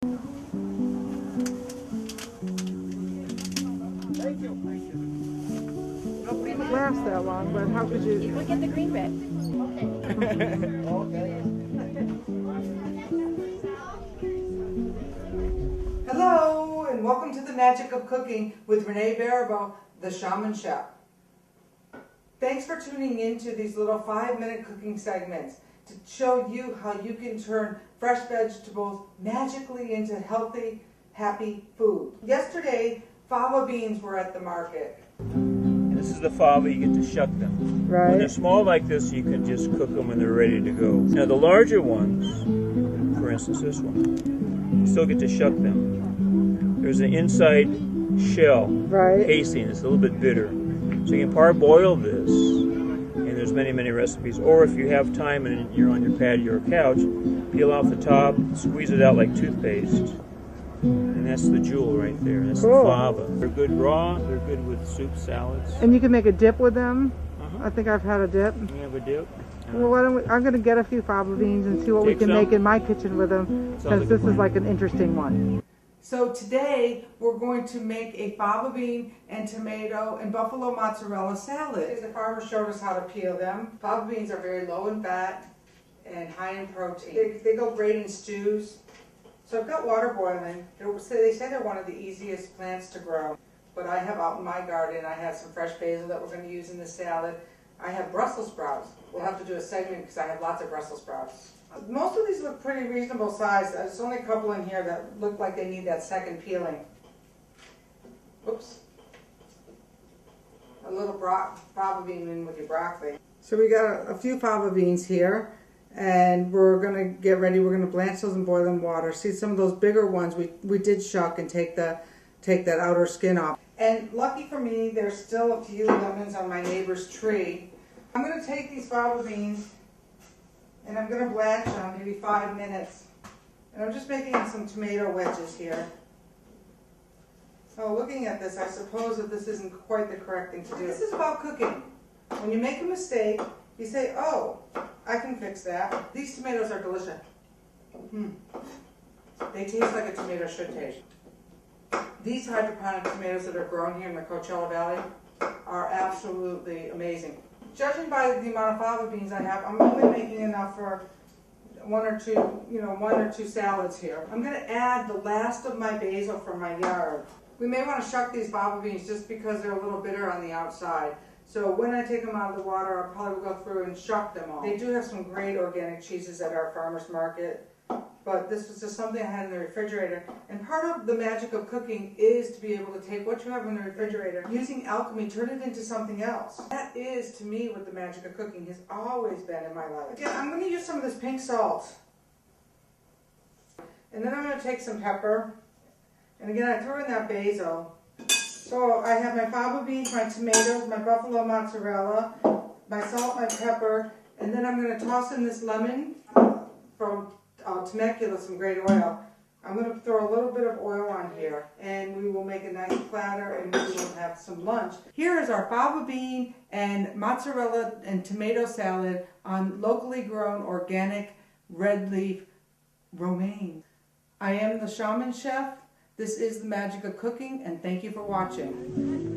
Thank you. It won't last that long, but how could you? Look at the green bit. Okay. Hello, and welcome to the Magic of Cooking with Renee Danielle Baribeau, the Shaman Chef. Thanks for tuning in to these little 5-minute cooking segments to show you how you can turn fresh vegetables magically into healthy, happy food. Yesterday, fava beans were at the market. And this is the fava, you get to shuck them. Right. When they're small like this, you can just cook them when they're ready to go. Now the larger ones, for instance this one, you still get to shuck them. There's an inside shell, casing, it's a little bit bitter. So you can parboil this, and there's many, many recipes. Or if you have time and you're on your patio or couch, peel off the top, squeeze it out like toothpaste. And that's the jewel right there. That's the fava. They're good raw, they're good with soup, salads. And you can make a dip with them. I think I've had a dip. We have a dip. Well, why don't we, I'm going to get a few fava beans and see what we can make in my kitchen with them, because this is like an interesting one. So today we're going to make a fava bean and tomato and buffalo mozzarella salad. The farmer showed us how to peel them. Fava beans are very low in fat and high in protein. They go great in stews. So I've got water boiling. They say they're one of the easiest plants to grow. But I have out in my garden, I have some fresh basil that we're going to use in the salad. I have Brussels sprouts. We'll have to do a segment because I have lots of Brussels sprouts. Most of these look pretty reasonable size. There's only a couple in here that look like they need that second peeling. Oops. A little fava bean in with your broccoli. So we got a few fava beans here, and we're going to get ready. We're going to blanch those in boiling water. See, some of those bigger ones we did shuck and take that outer skin off. And lucky for me, there's still a few lemons on my neighbor's tree. I'm going to take these fava beans and I'm going to blanch them maybe 5 minutes. And I'm just making some tomato wedges here. So looking at this, I suppose that this isn't quite the correct thing to do. This is about cooking. When you make a mistake, you say, oh, I can fix that. These tomatoes are delicious. They taste like a tomato should taste. These hydroponic tomatoes that are grown here in the Coachella Valley are absolutely amazing. Judging by the amount of fava beans I have, I'm only making enough for one or two salads here. I'm going to add the last of my basil from my yard. We may want to shuck these fava beans just because they're a little bitter on the outside. So when I take them out of the water, I'll probably go through and shuck them all. They do have some great organic cheeses at our farmer's market. But this was just something I had in the refrigerator. And part of the magic of cooking is to be able to take what you have in the refrigerator, using alchemy, turn it into something else. That is, to me, what the magic of cooking has always been in my life. Again, I'm going to use some of this pink salt. And then I'm going to take some pepper. And again, I threw in that basil. So I have my fava beans, my tomatoes, my buffalo mozzarella, my salt, my pepper. And then I'm going to toss in this lemon from Temecula, some great oil. I'm going to throw a little bit of oil on here, and we will make a nice platter, and we will have some lunch. Here is our fava bean and mozzarella and tomato salad on locally grown organic red leaf romaine. I am the Shaman Chef. This is the magic of cooking, and thank you for watching.